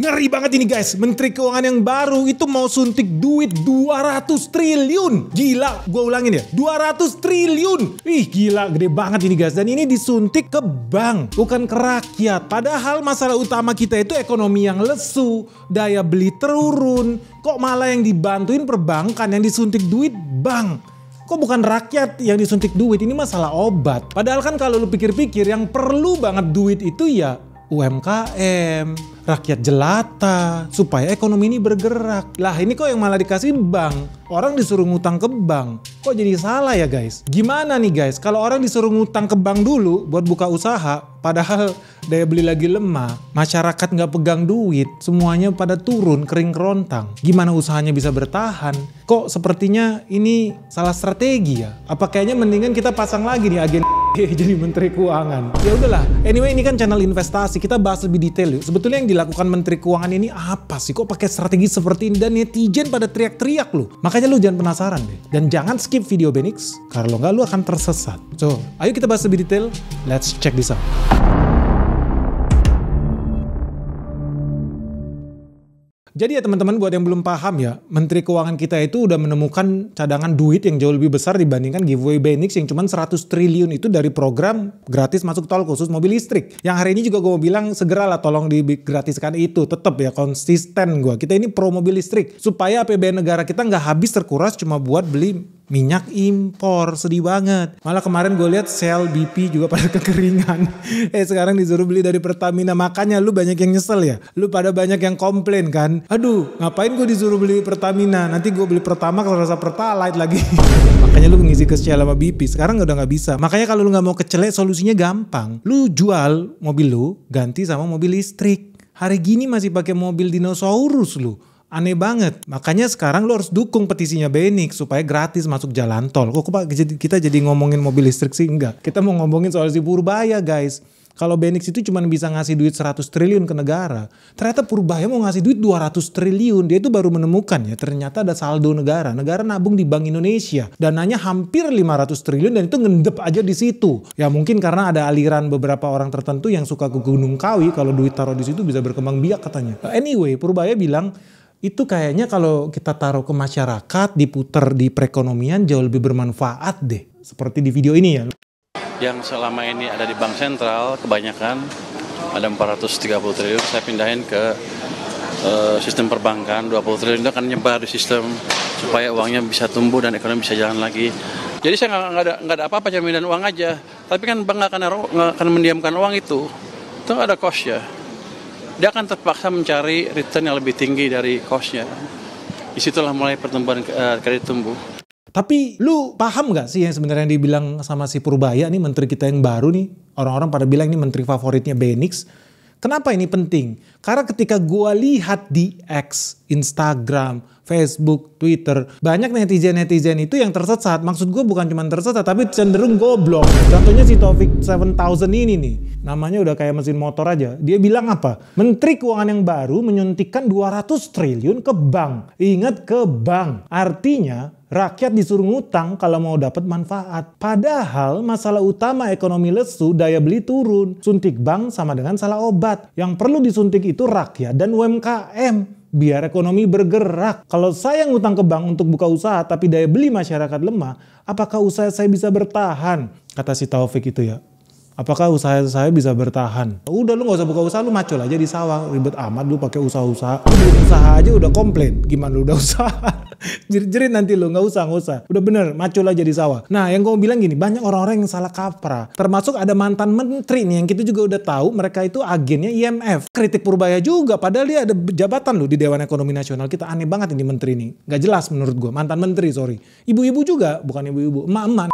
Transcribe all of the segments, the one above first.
Ngeri banget ini guys, Menteri Keuangan yang baru itu mau suntik duit 200 triliun. Gila, gue ulangin ya, 200 triliun. Ih gila, gede banget ini guys. Dan ini disuntik ke bank, bukan ke rakyat. Padahal masalah utama kita itu ekonomi yang lesu, daya beli turun. Kok malah yang dibantuin perbankan, yang disuntik duit bank. Kok bukan rakyat yang disuntik duit, ini masalah obat. Padahal kan kalau lu pikir-pikir yang perlu banget duit itu ya UMKM, rakyat jelata, supaya ekonomi ini bergerak. Lah ini kok yang malah dikasih bank, orang disuruh ngutang ke bank. Kok jadi salah ya guys? Gimana nih guys, kalau orang disuruh ngutang ke bank dulu buat buka usaha, padahal daya beli lagi lemah, masyarakat nggak pegang duit, semuanya pada turun kering kerontang. Gimana usahanya bisa bertahan? Kok sepertinya ini salah strategi ya? Apa kayaknya mendingan kita pasang lagi nih agen jadi Menteri Keuangan? Ya udahlah, anyway ini kan channel investasi, kita bahas lebih detail yuk. Sebetulnya yang dilakukan Menteri Keuangan ini apa sih? Kok pakai strategi seperti ini? Dan netizen pada teriak-teriak loh. Makanya lu jangan penasaran deh. Dan jangan skip video Benix, kalau nggak lu akan tersesat. So, ayo kita bahas lebih detail. Let's check this out. Jadi ya teman-teman, buat yang belum paham ya, Menteri Keuangan kita itu udah menemukan cadangan duit yang jauh lebih besar dibandingkan giveaway Benix yang cuma 100 triliun itu dari program gratis masuk tol khusus mobil listrik. Yang hari ini juga gue mau bilang segeralah tolong digratiskan itu. Tetap ya konsisten gue. Kita ini pro mobil listrik. Supaya APBN negara kita nggak habis terkuras cuma buat beli minyak impor. Sedih banget. Malah kemarin gue lihat Shell, BP juga pada kekeringan. Sekarang disuruh beli dari Pertamina. Makanya lu banyak yang nyesel ya. Lu pada banyak yang komplain kan. Aduh, ngapain gue disuruh beli Pertamina? Nanti gue beli Pertamax kalau rasa Pertalite lagi. Makanya lu ngisi ke Shell sama BP. Sekarang udah gak bisa. Makanya kalau lu gak mau kecelek, solusinya gampang. Lu jual mobil lu, ganti sama mobil listrik. Hari gini masih pakai mobil dinosaurus lu. Aneh banget. Makanya sekarang lo harus dukung petisinya Benix supaya gratis masuk jalan tol. Kok kita jadi ngomongin mobil listrik sih? Enggak. Kita mau ngomongin soal si Purbaya guys. Kalau Benix itu cuma bisa ngasih duit 100 triliun ke negara. Ternyata Purbaya mau ngasih duit 200 triliun. Dia itu baru menemukan ya. Ternyata ada saldo negara. Negara nabung di Bank Indonesia. Dananya hampir 500 triliun dan itu ngendep aja di situ. Ya mungkin karena ada aliran beberapa orang tertentu yang suka ke Gunung Kawi. Kalau duit taruh di situ bisa berkembang biak katanya. Anyway, Purbaya bilang itu kayaknya kalau kita taruh ke masyarakat, diputer di perekonomian jauh lebih bermanfaat deh. Seperti di video ini ya. Yang selama ini ada di bank sentral kebanyakan ada 430 triliun saya pindahin ke sistem perbankan. 20 triliun itu akan nyebar di sistem supaya uangnya bisa tumbuh dan ekonomi bisa jalan lagi. Jadi saya nggak ada apa-apa jaminan uang aja. Tapi kan bank nggak akan mendiamkan uang itu nggak ada cost ya. Dia akan terpaksa mencari return yang lebih tinggi dari cost-nya. Disitulah mulai pertumbuhan kredit tumbuh. Tapi lu paham gak sih yang sebenarnya dibilang sama si Purbaya nih, menteri kita yang baru nih. Orang-orang pada bilang ini menteri favoritnya Benix. Kenapa ini penting? Karena ketika gua lihat di X, Instagram, Facebook, Twitter, banyak netizen-netizen itu yang tersesat. Maksud gue bukan cuma tersesat, tapi cenderung goblok. Contohnya si Taufik 7000 ini nih. Namanya udah kayak mesin motor aja. Dia bilang apa? Menteri Keuangan yang baru menyuntikkan 200 triliun ke bank. Ingat, ke bank. Artinya rakyat disuruh ngutang kalau mau dapat manfaat. Padahal masalah utama ekonomi lesu, daya beli turun. Suntik bank sama dengan salah obat. Yang perlu disuntik itu rakyat dan UMKM. Biar ekonomi bergerak. Kalau saya ngutang ke bank untuk buka usaha tapi daya beli masyarakat lemah, apakah usaha saya bisa bertahan? Kata si Taufik itu ya. Apakah usaha saya bisa bertahan? Udah lu gak usah buka usaha, lu macul aja di sawah. Ribet amat lu pakai usaha-usaha. Lu belum usaha aja udah komplain. Gimana lu udah usaha? Jerit-jerit nanti lu, gak usah. Udah bener, macul aja di sawah. Nah yang gue bilang gini, banyak orang-orang yang salah kaprah. Termasuk ada mantan menteri nih yang kita juga udah tahu mereka itu agennya IMF. Kritik Purbaya juga, padahal dia ada jabatan loh di Dewan Ekonomi Nasional. Kita aneh banget ini menteri nih. Gak jelas menurut gue, mantan menteri sorry. Ibu-ibu juga, bukan ibu-ibu, emak-emak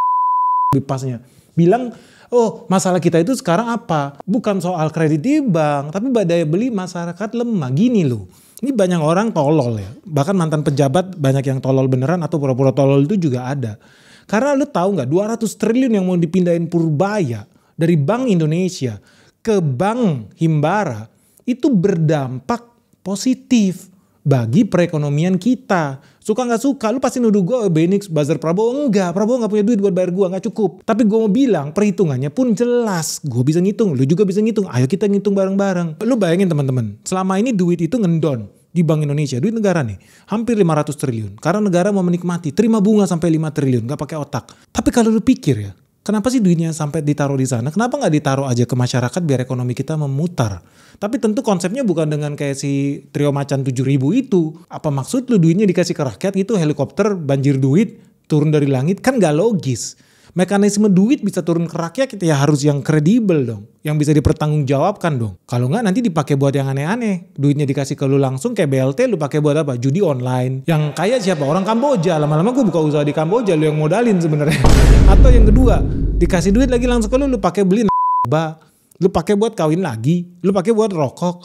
pasnya. Bilang, oh masalah kita itu sekarang apa? Bukan soal kredit di bank, tapi daya beli masyarakat lemah. Gini loh, ini banyak orang tolol ya. Bahkan mantan pejabat banyak yang tolol beneran atau pura-pura tolol itu juga ada. Karena lu tahu nggak 200 triliun yang mau dipindahin Purbaya dari Bank Indonesia ke Bank Himbara itu berdampak positif. bagi perekonomian kita. Suka gak suka, lu pasti nuduh gue Benix, buzzer Prabowo. Enggak, Prabowo gak punya duit buat bayar gue, gak cukup. Tapi gue mau bilang, perhitungannya pun jelas. Gue bisa ngitung, lu juga bisa ngitung. Ayo kita ngitung bareng-bareng. Lu bayangin teman-teman, selama ini duit itu ngendon di Bank Indonesia, duit negara nih, hampir 500 triliun. Karena negara mau menikmati, terima bunga sampai 5 triliun, gak pakai otak. Tapi kalau lu pikir ya, kenapa sih duitnya sampai ditaruh di sana? Kenapa nggak ditaruh aja ke masyarakat biar ekonomi kita memutar? Tapi tentu konsepnya bukan dengan kayak si trio macan 7.000 itu. Apa maksud lu duitnya dikasih ke rakyat gitu, helikopter banjir duit turun dari langit? Kan nggak logis. Mekanisme duit bisa turun ke rakyat ya harus yang kredibel dong. Yang bisa dipertanggungjawabkan dong. Kalau nggak nanti dipakai buat yang aneh-aneh. Duitnya dikasih ke lu langsung kayak BLT, lu pakai buat apa? Judi online. Yang kaya siapa? Orang Kamboja. Lama-lama gue buka usaha di Kamboja, lu yang modalin sebenarnya. Atau yang kedua, dikasih duit lagi langsung ke lu pakai beli narkoba. Lu pakai buat kawin lagi, lu pakai buat rokok.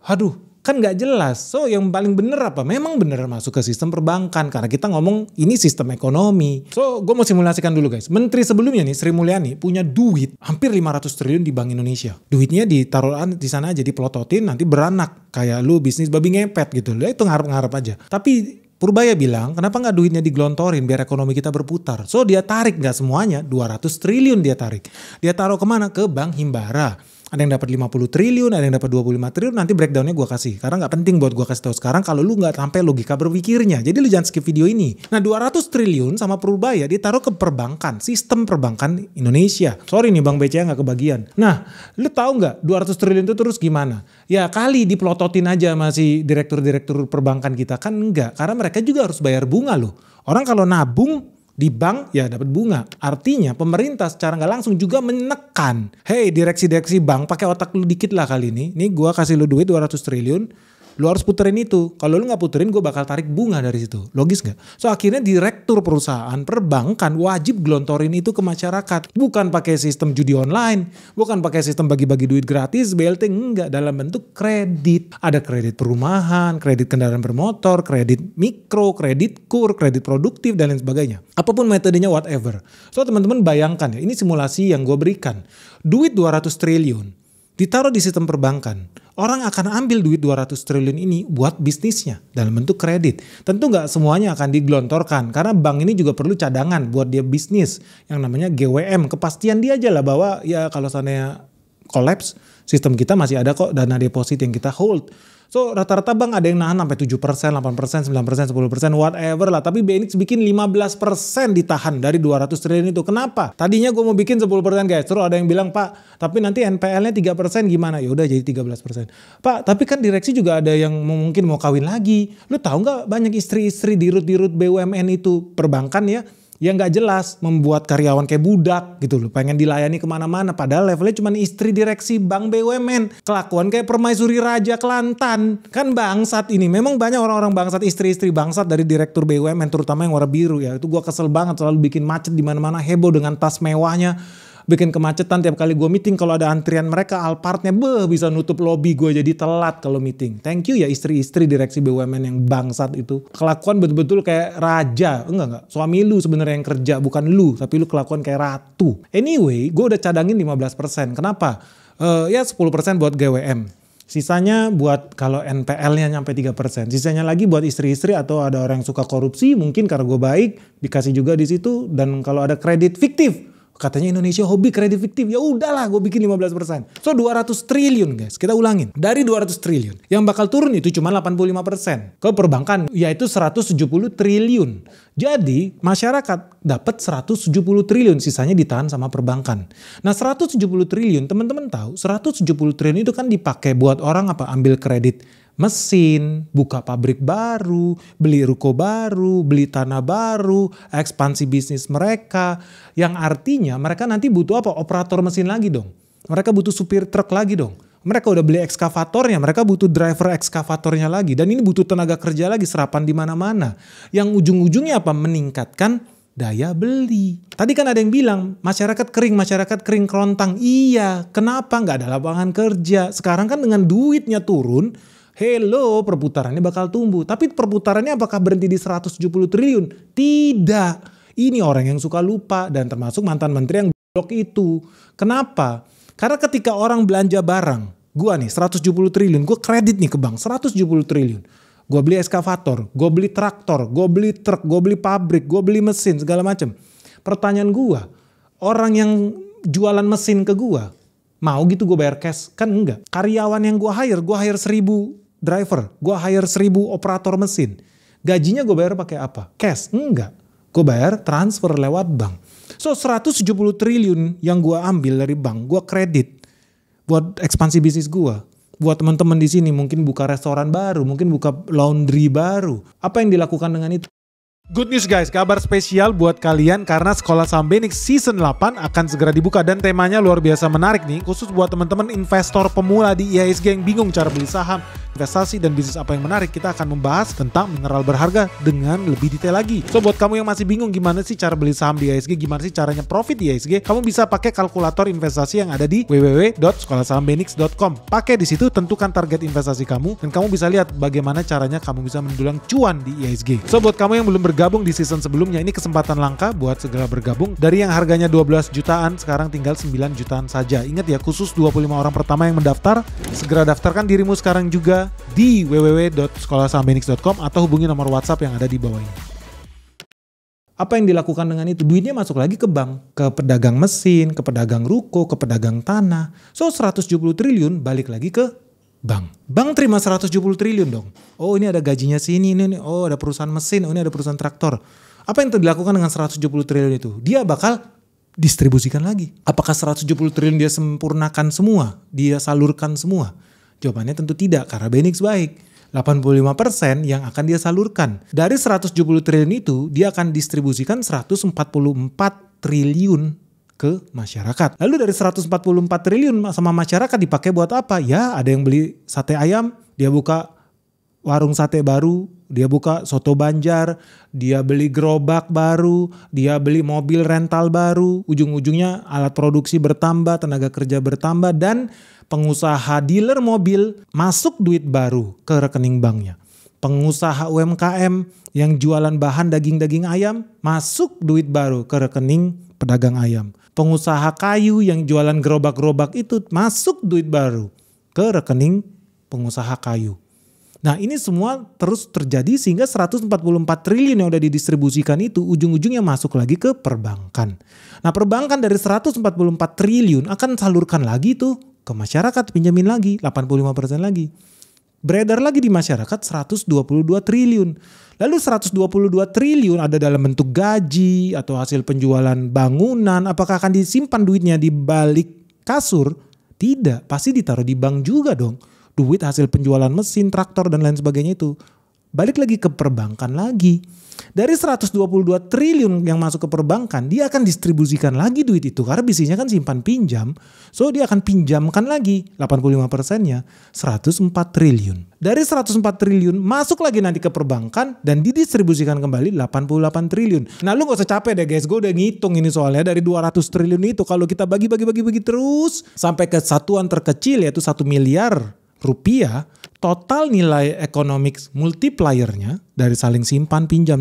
Aduh, kan nggak jelas. So yang paling bener apa? Memang bener masuk ke sistem perbankan karena kita ngomong ini sistem ekonomi. So gue mau simulasikan dulu guys. Menteri sebelumnya nih Sri Mulyani punya duit hampir 500 triliun di Bank Indonesia. Duitnya ditaruh di sana aja dipelototin nanti beranak kayak lu bisnis babi ngepet gitu. Itu ngarep-ngarep aja. Tapi Purbaya bilang, kenapa nggak duitnya digelontorin biar ekonomi kita berputar? So dia tarik nggak semuanya, 200 triliun dia tarik. Dia taruh kemana? Ke Bank Himbara. Ada yang dapat 50 triliun, ada yang dapat 25 triliun, nanti breakdownnya gue kasih. Karena gak penting buat gue kasih tahu sekarang kalau lu gak sampai logika berpikirnya. Jadi lu jangan skip video ini. Nah 200 triliun sama Purbaya ditaruh ke perbankan, sistem perbankan Indonesia. Sorry nih Bang BCA gak kebagian. Nah lu tahu gak 200 triliun itu terus gimana? Ya kali dipelototin aja masih direktur-direktur perbankan kita. Kan enggak, karena mereka juga harus bayar bunga loh. Orang kalau nabung di bank ya dapat bunga. Artinya pemerintah secara nggak langsung juga menekan. Hey direksi-direksi bank pakai otak lu dikit lah kali ini. Nih gue kasih lu duit 200 triliun. Lu harus puterin itu. Kalau lu gak puterin gue bakal tarik bunga dari situ. Logis gak? So akhirnya direktur perusahaan perbankan wajib gelontorin itu ke masyarakat. Bukan pakai sistem judi online. Bukan pakai sistem bagi-bagi duit gratis. BLT enggak. Dalam bentuk kredit. Ada kredit perumahan, kredit kendaraan bermotor, kredit mikro, kredit kur, kredit produktif dan lain sebagainya. Apapun metodenya whatever. So teman-teman bayangkan ya. Ini simulasi yang gue berikan. Duit 200 triliun. Ditaruh di sistem perbankan. Orang akan ambil duit 200 triliun ini buat bisnisnya dalam bentuk kredit. Tentu nggak semuanya akan digelontorkan karena bank ini juga perlu cadangan buat dia bisnis yang namanya GWM. Kepastian dia aja lah bahwa ya kalau seandainya collapse, sistem kita masih ada kok dana deposit yang kita hold. So rata-rata bank ada yang nahan sampai 7%, 8%, 9%, 10%, whatever lah. Tapi BNX bikin 15% ditahan dari 200 triliun itu. Kenapa? Tadinya gue mau bikin 10% guys. Terus ada yang bilang, Pak, tapi nanti NPL-nya 3% gimana? Ya udah jadi 13%. Pak, tapi kan direksi juga ada yang mungkin mau kawin lagi. Lu tahu nggak banyak istri-istri dirut-dirut BUMN itu perbankan ya? Yang gak jelas membuat karyawan kayak budak gitu loh. Pengen dilayani kemana-mana. Padahal levelnya cuma istri direksi bank BUMN. Kelakuan kayak permaisuri raja Kelantan. Kan bangsat ini. Memang banyak orang-orang bangsat, istri-istri bangsat dari direktur BUMN. Terutama yang warna biru ya. Itu gue kesel banget. Selalu bikin macet di mana-mana. Heboh dengan tas mewahnya. Bikin kemacetan tiap kali gue meeting. Kalau ada antrian mereka Alphardnya bisa nutup lobby gue jadi telat kalau meeting. Thank you ya istri-istri direksi BUMN yang bangsat itu. Kelakuan betul-betul kayak raja. Enggak. Suami lu sebenarnya yang kerja bukan lu. Tapi lu kelakuan kayak ratu. Anyway gue udah cadangin 15%. Kenapa? Ya 10% buat GWM. Sisanya buat kalau NPL-nya nyampe 3%. Sisanya lagi buat istri-istri atau ada orang yang suka korupsi. Mungkin karena gue baik dikasih juga di situ. Dan kalau ada kredit fiktif. Katanya Indonesia hobi kredit fiktif. Ya udahlah gue bikin 15%. So 200 triliun guys. Kita ulangin. Dari 200 triliun. Yang bakal turun itu cuma 85%. Ke perbankan yaitu 170 triliun. Jadi masyarakat dapat 170 triliun. Sisanya ditahan sama perbankan. Nah 170 triliun teman-teman tahu. 170 triliun itu kan dipakai buat orang apa? Ambil kredit mesin, buka pabrik baru, beli ruko baru, beli tanah baru, ekspansi bisnis mereka. Yang artinya mereka nanti butuh apa? Operator mesin lagi dong. Mereka butuh supir truk lagi dong. Mereka udah beli ekskavatornya, mereka butuh driver ekskavatornya lagi. Dan ini butuh tenaga kerja lagi, serapan di mana-mana. Yang ujung-ujungnya apa? Meningkatkan daya beli. Tadi kan ada yang bilang masyarakat kering kerontang. Iya, kenapa nggak ada lapangan kerja? Sekarang kan dengan duitnya turun, hello, perputarannya bakal tumbuh. Tapi perputarannya apakah berhenti di 170 triliun? Tidak. Ini orang yang suka lupa dan termasuk mantan menteri yang blok itu. Kenapa? Karena ketika orang belanja barang, gua nih 170 triliun, gua kredit nih ke bank 170 triliun. Gue beli eskavator, gue beli traktor, gue beli truk, gue beli pabrik, gue beli mesin segala macam. Pertanyaan gue, orang yang jualan mesin ke gue, mau gitu gue bayar cash? Kan enggak. Karyawan yang gue hire 1.000 driver, gue hire 1.000 operator mesin. Gajinya gue bayar pakai apa? Cash? Enggak. Gue bayar transfer lewat bank. So 170 triliun yang gue ambil dari bank, gue kredit buat ekspansi bisnis gue. Buat teman-teman di sini mungkin buka restoran baru, mungkin buka laundry baru. Apa yang dilakukan dengan itu? Good news guys, kabar spesial buat kalian karena Sekolah Saham Benix Season 8 akan segera dibuka dan temanya luar biasa menarik nih, khusus buat teman-teman investor pemula di IHSG yang bingung cara beli saham, investasi dan bisnis apa yang menarik. Kita akan membahas tentang mineral berharga dengan lebih detail lagi. So buat kamu yang masih bingung gimana sih cara beli saham di IHSG, gimana sih caranya profit di IHSG, kamu bisa pakai kalkulator investasi yang ada di www.sekolahsahambenix.com. Pakai di situ, tentukan target investasi kamu dan kamu bisa lihat bagaimana caranya kamu bisa mendulang cuan di IHSG. So buat kamu yang belum bergabung di season sebelumnya, ini kesempatan langka buat segera bergabung. Dari yang harganya 12 jutaan sekarang tinggal 9 jutaan saja. Ingat ya, khusus 25 orang pertama yang mendaftar, segera daftarkan dirimu sekarang juga di www.sekolahsahambenix.com atau hubungi nomor WhatsApp yang ada di bawah ini. Apa yang dilakukan dengan itu? Duitnya masuk lagi ke bank, ke pedagang mesin, ke pedagang ruko, ke pedagang tanah. So 170 triliun balik lagi ke bank. Bank terima 170 triliun dong. Oh ini ada gajinya sini, ini. Oh ada perusahaan mesin, oh ini ada perusahaan traktor. Apa yang dilakukan dengan 170 triliun itu? Dia bakal distribusikan lagi. Apakah 170 triliun dia sempurnakan semua? Dia salurkan semua? Jawabannya tentu tidak, karena Benix baik. 85% yang akan dia salurkan. Dari 170 triliun itu, dia akan distribusikan 144 triliun ke masyarakat. Lalu dari 144 triliun sama masyarakat dipakai buat apa? Ya ada yang beli sate ayam, dia buka warung sate baru, dia buka soto Banjar, dia beli gerobak baru, dia beli mobil rental baru, ujung-ujungnya alat produksi bertambah, tenaga kerja bertambah, dan pengusaha dealer mobil masuk duit baru ke rekening banknya. Pengusaha UMKM yang jualan bahan daging-daging ayam masuk duit baru ke rekening pedagang ayam. Pengusaha kayu yang jualan gerobak-gerobak itu masuk duit baru ke rekening pengusaha kayu. Nah ini semua terus terjadi sehingga 144 triliun yang udah didistribusikan itu ujung-ujungnya masuk lagi ke perbankan. Nah perbankan dari 144 triliun akan salurkan lagi tuh ke masyarakat, pinjamin lagi 85% lagi. Beredar lagi di masyarakat 122 triliun. Lalu 122 triliun ada dalam bentuk gaji atau hasil penjualan bangunan. Apakah akan disimpan duitnya di balik kasur? Tidak, pasti ditaruh di bank juga dong. Duit hasil penjualan mesin, traktor dan lain sebagainya itu balik lagi ke perbankan lagi. Dari 122 triliun yang masuk ke perbankan, dia akan distribusikan lagi duit itu karena bisnisnya kan simpan pinjam. So dia akan pinjamkan lagi 85%-nya 104 triliun. Dari 104 triliun masuk lagi nanti ke perbankan dan didistribusikan kembali 88 triliun. Nah lu gak usah capek deh guys, gue udah ngitung ini soalnya dari 200 triliun itu kalau kita bagi terus sampai ke satuan terkecil yaitu 1 miliar rupiah, total nilai economic multipliernya dari saling simpan pinjam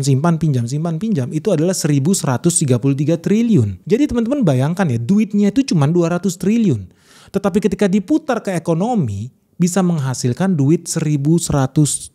itu adalah 1.133 triliun. Jadi teman-teman bayangkan ya, duitnya itu cuma 200 triliun. Tetapi ketika diputar ke ekonomi bisa menghasilkan duit 1.133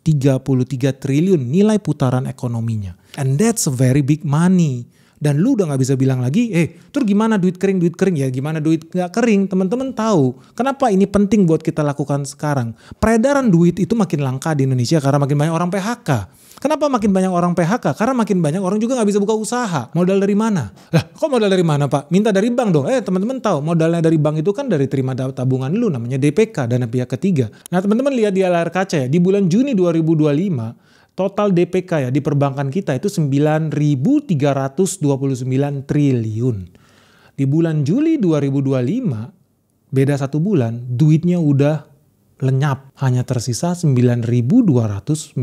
triliun nilai putaran ekonominya. And that's a very big money. Dan lu udah gak bisa bilang lagi, terus gimana duit kering? Ya gimana duit gak kering? Teman-teman tahu kenapa ini penting buat kita lakukan sekarang. Peredaran duit itu makin langka di Indonesia karena makin banyak orang PHK. Kenapa makin banyak orang PHK? Karena makin banyak orang juga gak bisa buka usaha. Modal dari mana? Lah kok modal dari mana Pak? Minta dari bank dong. Teman-teman tahu modalnya dari bank itu kan dari terima tabungan lu, namanya DPK, dana pihak ketiga. Nah teman-teman lihat di layar kaca ya, di bulan Juni 2025, total DPK ya di perbankan kita itu 9.329 triliun. Di bulan Juli 2025, beda 1 bulan, duitnya udah lenyap. Hanya tersisa 9.294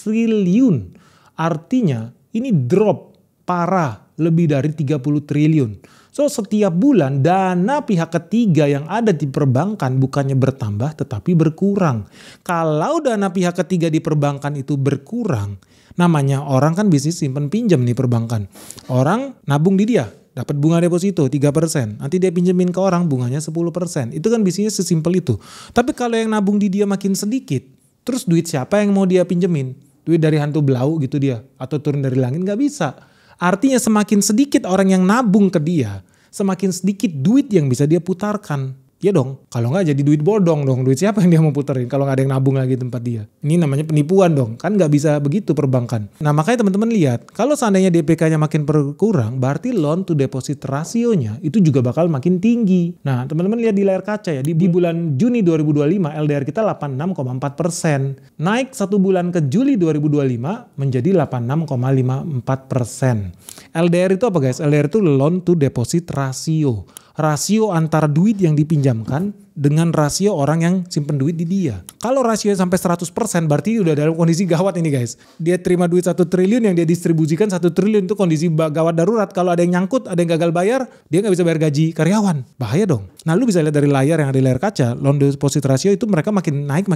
triliun. Artinya ini drop parah, lebih dari 30 triliun. So setiap bulan dana pihak ketiga yang ada di perbankan bukannya bertambah tetapi berkurang. Kalau dana pihak ketiga di perbankan itu berkurang, namanya orang kan bisnis simpan pinjam nih perbankan. Orang nabung di dia, dapat bunga deposito 3%. Nanti dia pinjemin ke orang bunganya 10%. Itu kan bisnisnya sesimpel itu. Tapi kalau yang nabung di dia makin sedikit, Terus duit siapa yang mau dia pinjemin? Duit dari hantu belau gitu dia? Atau turun dari langit? Gak bisa. Artinya semakin sedikit orang yang nabung ke dia, semakin sedikit duit yang bisa dia putarkan. Ya dong, kalau nggak jadi duit bodong dong. Duit siapa yang dia mau puterin kalau nggak ada yang nabung lagi tempat dia? Ini namanya penipuan dong, kan nggak bisa begitu perbankan. Nah makanya teman-teman lihat, kalau seandainya DPK-nya makin berkurang, berarti loan to deposit rasionya itu juga bakal makin tinggi. Nah teman-teman lihat di layar kaca ya, di bulan Juni 2025 LDR kita 86,4%. Naik 1 bulan ke Juli 2025 menjadi 86,54%. LDR itu apa guys? LDR itu loan to deposit ratio. Rasio antara duit yang dipinjamkan dengan rasio orang yang simpen duit di dia. Kalau rasio sampai 100% berarti udah dalam kondisi gawat ini guys. Dia terima duit 1 triliun yang dia distribusikan 1 triliun itu kondisi gawat darurat. Kalau ada yang nyangkut, ada yang gagal bayar, dia nggak bisa bayar gaji karyawan. Bahaya dong. Nah lu bisa lihat dari layar yang ada di layar kaca, loan deposit ratio itu mereka makin naik.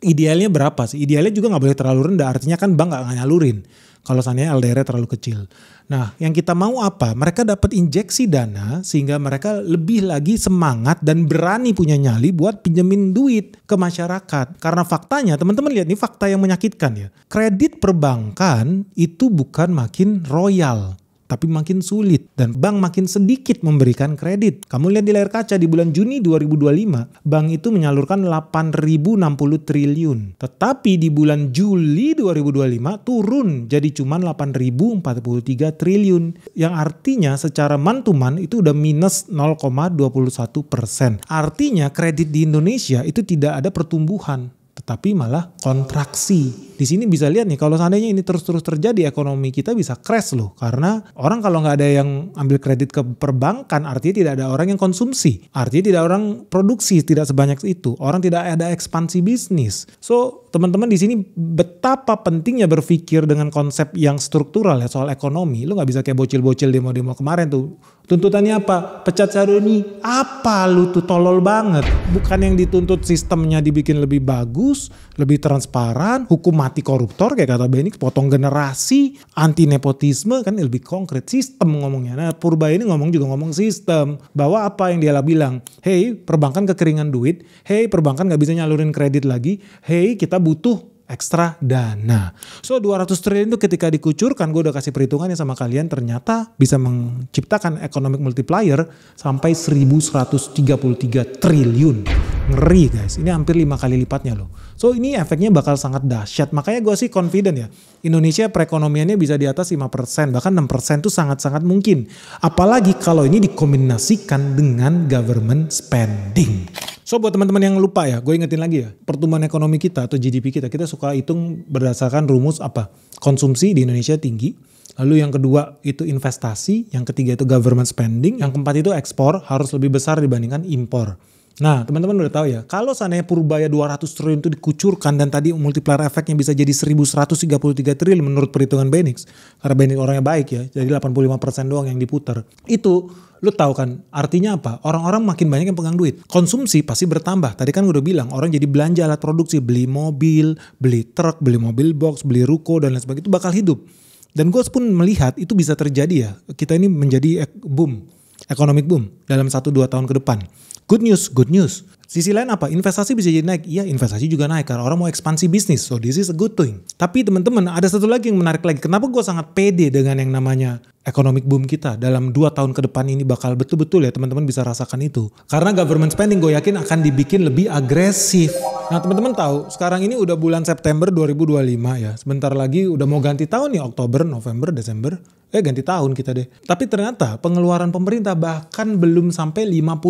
Idealnya berapa sih? Idealnya juga nggak boleh terlalu rendah, artinya kan bank nggak nyalurin. Kalau seandainya LDR-nya terlalu kecil. Nah, yang kita mau apa? Mereka dapat injeksi dana sehingga mereka lebih lagi semangat dan berani punya nyali buat pinjemin duit ke masyarakat. Karena faktanya, teman-teman lihat ini fakta yang menyakitkan ya. Kredit perbankan itu bukan makin royal, tapi makin sulit dan bank makin sedikit memberikan kredit. Kamu lihat di layar kaca di bulan Juni 2025, bank itu menyalurkan 8.060 triliun. Tetapi di bulan Juli 2025 turun jadi cuma 8.043 triliun. Yang artinya secara month to month itu udah minus 0,21%. Artinya kredit di Indonesia itu tidak ada pertumbuhan, tetapi malah kontraksi. Di sini bisa lihat nih, kalau seandainya ini terus-terus terjadi, ekonomi kita bisa crash loh. Karena orang kalau nggak ada yang ambil kredit ke perbankan, artinya tidak ada orang yang konsumsi. Artinya tidak orang produksi, tidak sebanyak itu. Orang tidak ada ekspansi bisnis. So, teman-teman di sini betapa pentingnya berpikir dengan konsep yang struktural ya soal ekonomi. Lu nggak bisa kayak bocil-bocil demo-demo kemarin tuh. Tuntutannya apa? Pecat Saroni. Apa lu tuh tolol banget. Bukan yang dituntut sistemnya dibikin lebih bagus, lebih transparan, hukum mati koruptor kayak kata Benix, potong generasi, anti nepotisme, kan lebih konkret sistem ngomongnya. Nah Purbaya ini ngomong sistem, bahwa apa yang dia bilang, hey perbankan kekeringan duit, hey perbankan gak bisa nyalurin kredit lagi, hey kita butuh ekstra dana. So 200 triliun itu ketika dikucurkan, gue udah kasih perhitungannya sama kalian, ternyata bisa menciptakan economic multiplier sampai 1133 triliun. Ngeri guys, ini hampir 5 kali lipatnya loh. So ini efeknya bakal sangat dahsyat. Makanya gue sih confident ya, Indonesia perekonomiannya bisa di atas 5%, bahkan 6% itu sangat-sangat mungkin. Apalagi kalau ini dikombinasikan dengan government spending. So buat teman-teman yang lupa ya, gue ingetin lagi ya, pertumbuhan ekonomi kita atau GDP kita suka hitung berdasarkan rumus apa? Konsumsi di Indonesia tinggi, lalu yang kedua itu investasi, yang ketiga itu government spending, yang keempat itu ekspor harus lebih besar dibandingkan impor. Nah teman-teman udah tahu ya, kalau seandainya Purbaya 200 triliun itu dikucurkan dan tadi multiplier efeknya bisa jadi 1133 triliun menurut perhitungan Benix, karena Benix orangnya baik ya, jadi 85% doang yang diputar. Itu lu tahu kan artinya apa? Orang-orang makin banyak yang pegang duit. Konsumsi pasti bertambah. Tadi kan gue udah bilang orang jadi belanja alat produksi, beli mobil, beli truk, beli mobil box, beli ruko dan lain sebagainya, itu bakal hidup. Dan gue pun melihat itu bisa terjadi ya. Kita ini menjadi boom, economic boom dalam 1-2 tahun ke depan. Good news. Sisi lain apa? Investasi bisa jadi naik. Iya, investasi juga naik karena orang mau ekspansi bisnis. So this is a good thing. Tapi teman-teman ada satu lagi yang menarik lagi. Kenapa gue sangat pede dengan yang namanya economic boom kita dalam 2 tahun ke depan ini bakal betul-betul ya teman-teman bisa rasakan itu. Karena government spending gue yakin akan dibikin lebih agresif. Nah teman-teman tahu sekarang ini udah bulan September 2025 ya. Sebentar lagi udah mau ganti tahun nih, Oktober, November, Desember. Ganti tahun kita deh. Tapi ternyata pengeluaran pemerintah bahkan belum sampai 50%.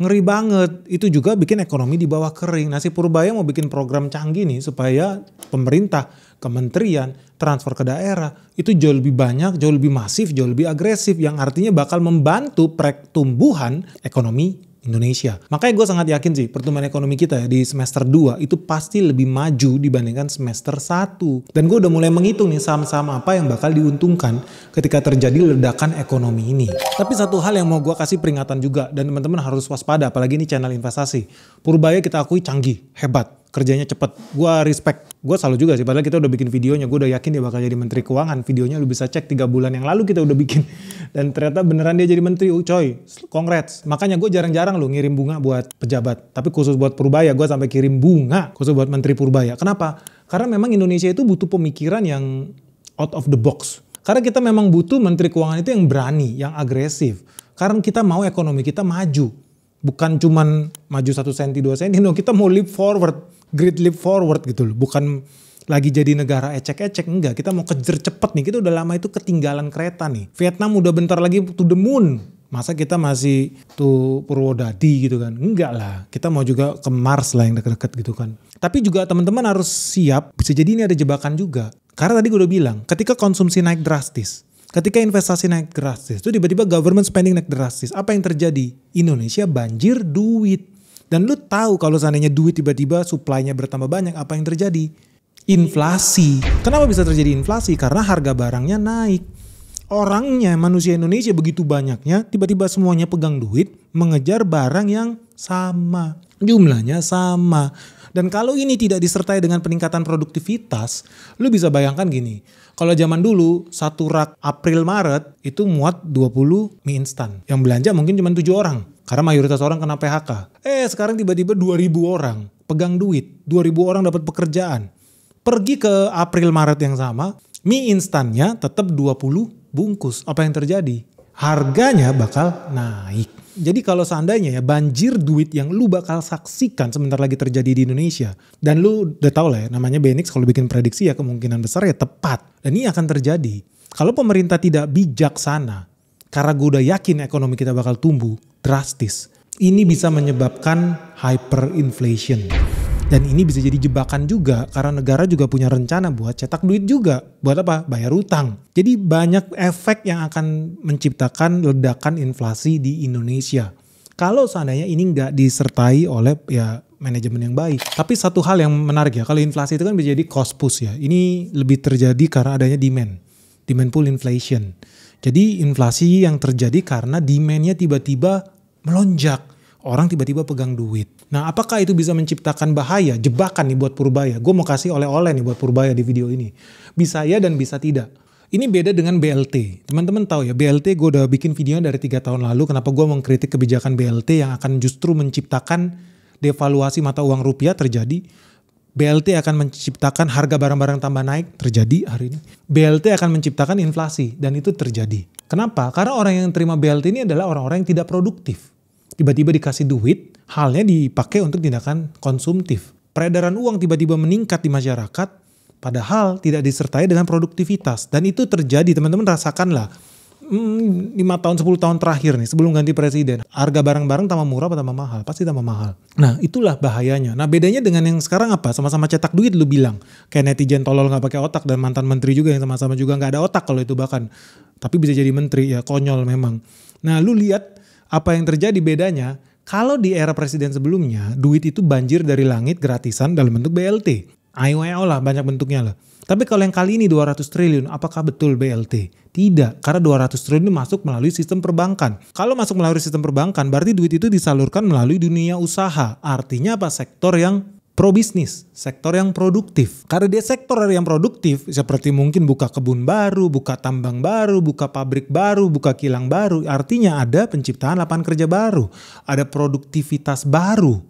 Ngeri banget. Itu juga bikin ekonomi di bawah kering. Nah si Purbaya mau bikin program canggih nih supaya pemerintah, kementerian, transfer ke daerah itu jauh lebih banyak, jauh lebih masif, jauh lebih agresif. Yang artinya bakal membantu pertumbuhan ekonomi Indonesia. Makanya gue sangat yakin sih pertumbuhan ekonomi kita ya di semester 2 itu pasti lebih maju dibandingkan semester 1. Dan gue udah mulai menghitung nih saham-saham apa yang bakal diuntungkan ketika terjadi ledakan ekonomi ini. Tapi satu hal yang mau gue kasih peringatan juga dan teman-teman harus waspada apalagi ini channel investasi. Purbaya kita akui canggih, hebat. kerjanya cepet. Gue respect. Gue selalu juga sih, padahal kita udah bikin videonya. Gue udah yakin dia bakal jadi menteri keuangan. Videonya lu bisa cek 3 bulan yang lalu kita udah bikin. Dan ternyata beneran dia jadi menteri. Coy, congrats. Makanya gue jarang-jarang lu ngirim bunga buat pejabat. Tapi khusus buat Purbaya, gue sampai kirim bunga khusus buat menteri Purbaya. Kenapa? Karena memang Indonesia itu butuh pemikiran yang out of the box. Karena kita memang butuh menteri keuangan itu yang berani, yang agresif. Karena kita mau ekonomi kita maju. Bukan cuman maju 1 senti 2 senti, no, kita mau leap forward, great leap forward gitu loh. Bukan lagi jadi negara ecek-ecek, enggak. Kita mau kejar cepet nih, kita udah lama itu ketinggalan kereta nih. Vietnam udah bentar lagi to the moon. Masa kita masih tuh Purwodadi gitu kan? Enggak lah, kita mau juga ke Mars lah yang deket-deket gitu kan. Tapi juga teman-teman harus siap, bisa jadi ini ada jebakan juga. Karena tadi gue udah bilang, ketika konsumsi naik drastis, ketika investasi naik drastis, itu tiba-tiba government spending naik drastis. Apa yang terjadi? Indonesia banjir duit. Dan lu tahu kalau seandainya duit tiba-tiba supply-nya bertambah banyak, apa yang terjadi? Inflasi. Kenapa bisa terjadi inflasi? Karena harga barangnya naik. Orangnya, manusia Indonesia begitu banyaknya, tiba-tiba semuanya pegang duit, mengejar barang yang sama. Jumlahnya sama. Dan kalau ini tidak disertai dengan peningkatan produktivitas, lu bisa bayangkan gini. Kalau zaman dulu, 1 rak April Maret itu muat 20 mie instan. Yang belanja mungkin cuma 7 orang. Karena mayoritas orang kena PHK. Sekarang tiba-tiba 2.000 orang pegang duit. 2.000 orang dapat pekerjaan. Pergi ke April Maret yang sama, mie instannya tetap 20 bungkus. Apa yang terjadi? Harganya bakal naik. Jadi kalau seandainya ya banjir duit yang lu bakal saksikan sebentar lagi terjadi di Indonesia. Dan lu udah tau lah ya, namanya Benix kalau bikin prediksi ya kemungkinan besar ya tepat. Dan ini akan terjadi. Kalau pemerintah tidak bijaksana, karena gue udah yakin ekonomi kita bakal tumbuh drastis. Ini bisa menyebabkan hyperinflation. Dan ini bisa jadi jebakan juga karena negara juga punya rencana buat cetak duit juga. Buat apa? Bayar utang. Jadi banyak efek yang akan menciptakan ledakan inflasi di Indonesia. Kalau seandainya ini nggak disertai oleh ya manajemen yang baik. Tapi satu hal yang menarik ya, kalau inflasi itu kan bisa jadi cost push ya. Ini lebih terjadi karena adanya demand pull inflation. Jadi inflasi yang terjadi karena demandnya tiba-tiba melonjak. Orang tiba-tiba pegang duit. Nah, apakah itu bisa menciptakan bahaya, jebakan nih buat Purbaya? Gue mau kasih oleh-oleh nih buat Purbaya di video ini. Bisa ya dan bisa tidak. Ini beda dengan BLT. Teman-teman tahu ya, BLT gue udah bikin videonya dari 3 tahun lalu. Kenapa gue mengkritik kebijakan BLT yang akan justru menciptakan devaluasi mata uang rupiah terjadi. BLT akan menciptakan harga barang-barang tambah naik, terjadi hari ini. BLT akan menciptakan inflasi, dan itu terjadi. Kenapa? Karena orang yang terima BLT ini adalah orang-orang yang tidak produktif. Tiba-tiba dikasih duit, halnya dipakai untuk tindakan konsumtif. Peredaran uang tiba-tiba meningkat di masyarakat, padahal tidak disertai dengan produktivitas. Dan itu terjadi, teman-teman rasakanlah. 5 tahun, 10 tahun terakhir nih, sebelum ganti presiden. Harga barang-barang tambah murah atau tambah mahal? Pasti tambah mahal. Nah, itulah bahayanya. Nah, bedanya dengan yang sekarang apa? Sama-sama cetak duit lu bilang. Kayak netizen tolol gak pakai otak dan mantan menteri juga yang sama-sama juga gak ada otak kalau itu bahkan. Tapi bisa jadi menteri, ya konyol memang. Nah, lu lihat apa yang terjadi bedanya, kalau di era presiden sebelumnya, duit itu banjir dari langit gratisan dalam bentuk BLT. Ayo lah, banyak bentuknya lah. Tapi kalau yang kali ini 200 triliun, apakah betul BLT? Tidak, karena 200 triliun masuk melalui sistem perbankan. Kalau masuk melalui sistem perbankan, berarti duit itu disalurkan melalui dunia usaha. Artinya apa? Sektor yang pro-bisnis, sektor yang produktif. Karena dia sektor yang produktif, seperti mungkin buka kebun baru, buka tambang baru, buka pabrik baru, buka kilang baru. Artinya ada penciptaan lapangan kerja baru, ada produktivitas baru.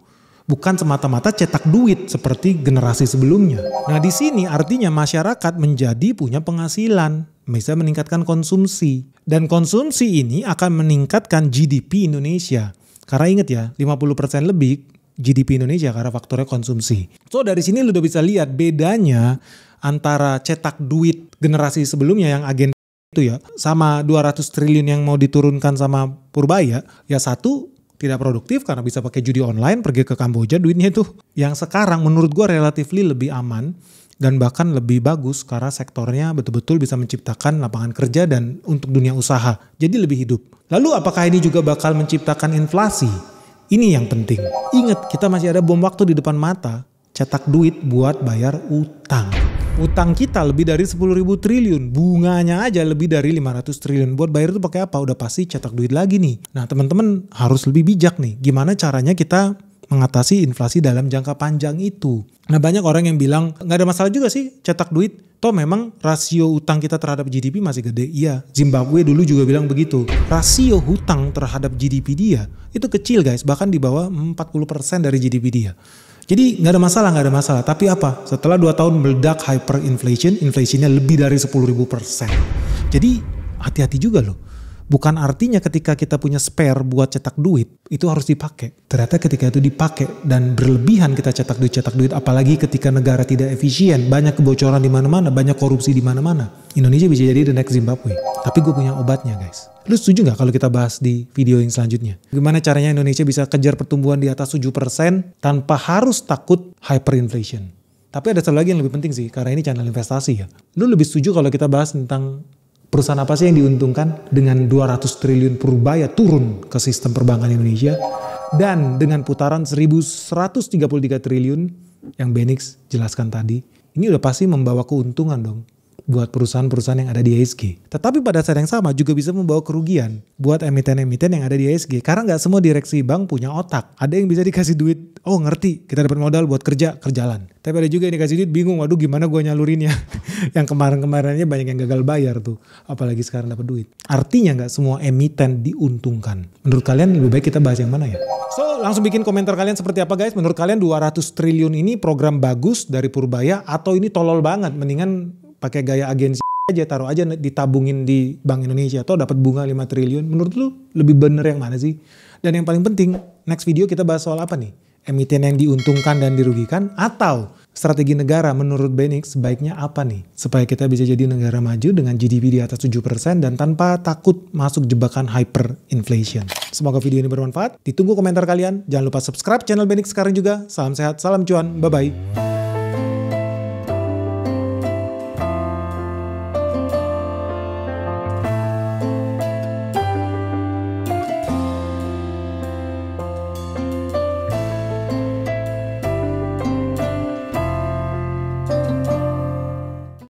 Bukan semata-mata cetak duit seperti generasi sebelumnya. Nah di sini artinya masyarakat menjadi punya penghasilan, bisa meningkatkan konsumsi. Dan konsumsi ini akan meningkatkan GDP Indonesia. Karena ingat ya, 50% lebih GDP Indonesia karena faktornya konsumsi. So dari sini lu udah bisa lihat bedanya antara cetak duit generasi sebelumnya yang agen itu ya, sama 200 triliun yang mau diturunkan sama Purbaya, ya satu tidak produktif karena bisa pakai judi online, pergi ke Kamboja duitnya itu. Yang sekarang menurut gue relatively lebih aman dan bahkan lebih bagus karena sektornya betul-betul bisa menciptakan lapangan kerja dan untuk dunia usaha. Jadi lebih hidup. Lalu apakah ini juga bakal menciptakan inflasi? Ini yang penting. Ingat, kita masih ada bom waktu di depan mata. Cetak duit buat bayar utang. Utang kita lebih dari 10.000 triliun. Bunganya aja lebih dari 500 triliun. Buat bayar itu pakai apa? Udah pasti cetak duit lagi nih. Nah teman-teman harus lebih bijak nih. Gimana caranya kita mengatasi inflasi dalam jangka panjang itu. Nah banyak orang yang bilang nggak ada masalah juga sih cetak duit. Toh memang rasio utang kita terhadap GDP masih gede. Iya, Zimbabwe dulu juga bilang begitu. Rasio hutang terhadap GDP dia itu kecil guys, bahkan di bawah 40% dari GDP dia. Jadi nggak ada masalah. Tapi apa? Setelah 2 tahun meledak hyperinflation, inflasinya lebih dari 10.000%. Jadi hati-hati juga loh. Bukan artinya ketika kita punya spare buat cetak duit, itu harus dipakai. Ternyata ketika itu dipakai dan berlebihan kita cetak duit, apalagi ketika negara tidak efisien, banyak kebocoran di mana-mana, banyak korupsi di mana-mana. Indonesia bisa jadi the next Zimbabwe. Tapi gue punya obatnya guys. Lu setuju gak kalau kita bahas di video yang selanjutnya? Gimana caranya Indonesia bisa kejar pertumbuhan di atas 7% tanpa harus takut hyperinflation? Tapi ada satu lagi yang lebih penting sih, karena ini channel investasi ya. Lu lebih setuju kalau kita bahas tentang perusahaan apa sih yang diuntungkan dengan 200 triliun Purbaya turun ke sistem perbankan Indonesia dan dengan putaran 1.133 triliun yang Benix jelaskan tadi, ini udah pasti membawa keuntungan dong buat perusahaan-perusahaan yang ada di IHSG. Tetapi pada saat yang sama juga bisa membawa kerugian buat emiten-emiten yang ada di IHSG. Karena nggak semua direksi bank punya otak. Ada yang bisa dikasih duit, oh ngerti, kita dapat modal buat kerja jalan. Tapi ada juga yang dikasih duit bingung, waduh gimana gue nyalurinnya. Yang kemarin-kemarinnya banyak yang gagal bayar tuh. Apalagi sekarang dapat duit. Artinya nggak semua emiten diuntungkan. Menurut kalian lebih baik kita bahas yang mana ya? So langsung bikin komentar kalian seperti apa guys. Menurut kalian 200 triliun ini program bagus dari Purbaya atau ini tolol banget? Mendingan pakai gaya agensi aja, taruh aja ditabungin di Bank Indonesia atau dapat bunga 5 triliun. Menurut lu lebih bener yang mana sih? Dan yang paling penting, next video kita bahas soal apa nih? Emiten yang diuntungkan dan dirugikan atau strategi negara menurut Benix sebaiknya apa nih? Supaya kita bisa jadi negara maju dengan GDP di atas 7% dan tanpa takut masuk jebakan hyperinflation. Semoga video ini bermanfaat. Ditunggu komentar kalian. Jangan lupa subscribe channel Benix sekarang juga. Salam sehat, salam cuan. Bye-bye.